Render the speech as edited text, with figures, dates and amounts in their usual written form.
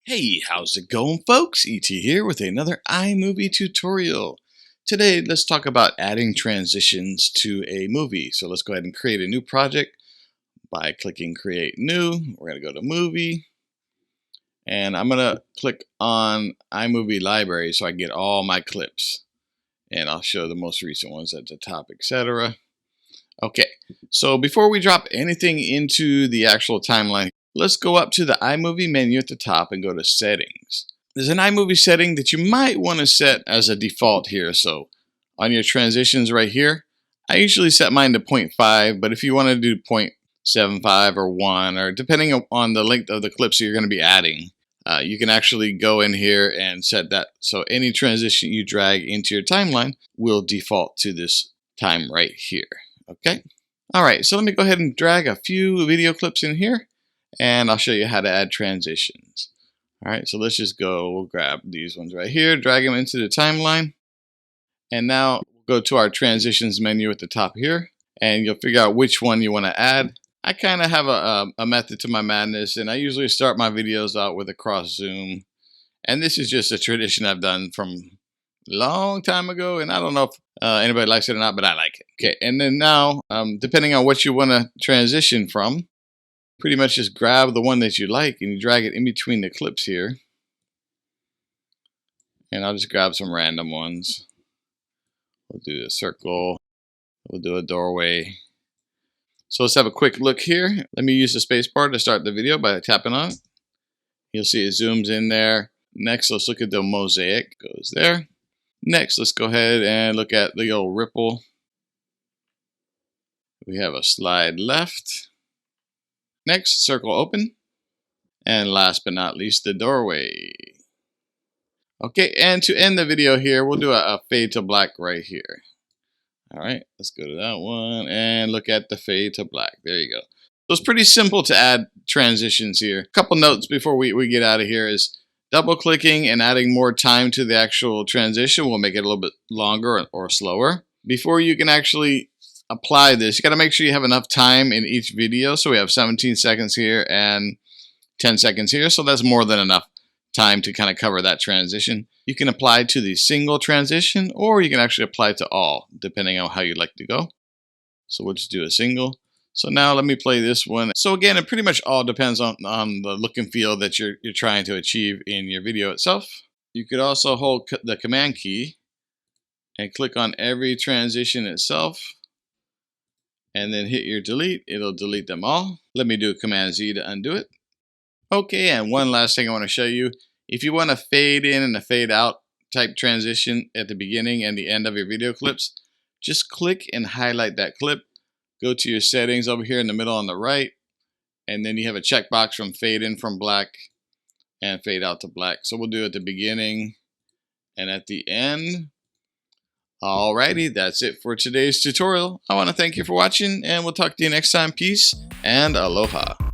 Hey, how's it going, folks? ET here with another iMovie tutorial. Today, let's talk about adding transitions to a movie. So let's go ahead and create a new project by clicking Create New. We're going to go to Movie, and I'm going to click on iMovie Library so I get all my clips. And I'll show the most recent ones at the top, etc. Okay, so before we drop anything into the actual timeline, let's go up to the iMovie menu at the top and go to Settings. There's an iMovie setting that you might want to set as a default here. So on your transitions right here, I usually set mine to 0.5, but if you want to do 0.75 or 1, or depending on the length of the clips you're going to be adding, you can actually go in here and set that so any transition you drag into your timeline will default to this time right here. Okay. All right. So let me go ahead and drag a few video clips in here, and I'll show you how to add transitions. All right. So let's just go. We'll grab these ones right here, drag them into the timeline, and now we'll go to our transitions menu at the top here, and you'll figure out which one you want to add. I kind of have a method to my madness, and I usually start my videos out with a cross zoom, and this is just a tradition I've done from a long time ago, and I don't know if anybody likes it or not, but I like it. Okay, and then now, depending on what you want to transition from, pretty much just grab the one that you like and you drag it in between the clips here. And I'll just grab some random ones. We'll do a circle. We'll do a doorway. So let's have a quick look here. Let me use the space bar to start the video by tapping on it. You'll see it zooms in there. Next, let's look at the mosaic. Goes there. Next, let's go ahead and look at the old ripple. We have a slide left. Next, circle open. And last but not least, the doorway. Okay, and to end the video here, we'll do a fade to black right here. All right, let's go to that one and look at the fade to black. There you go. So it's pretty simple to add transitions here. A couple notes before we get out of here is double clicking and adding more time to the actual transition will make it a little bit longer or slower. Before you can actually apply this, you got to make sure you have enough time in each video. So we have 17 seconds here and 10 seconds here. So that's more than enough time to kind of cover that transition. You can apply to the single transition, or you can actually apply to all, depending on how you like to go. So we'll just do a single. So now let me play this one. So again, it pretty much all depends on the look and feel that you're trying to achieve in your video itself. You could also hold the command key and click on every transition itself, and then hit your delete. It'll delete them all. Let me do Command Z to undo it. Okay, and one last thing I want to show you. If you want a fade in and a fade out type transition at the beginning and the end of your video clips, just click and highlight that clip. Go to your settings over here in the middle on the right, and then you have a checkbox from fade in from black and fade out to black. So we'll do it at the beginning and at the end. Alrighty, that's it for today's tutorial. I want to thank you for watching, and we'll talk to you next time. Peace and aloha.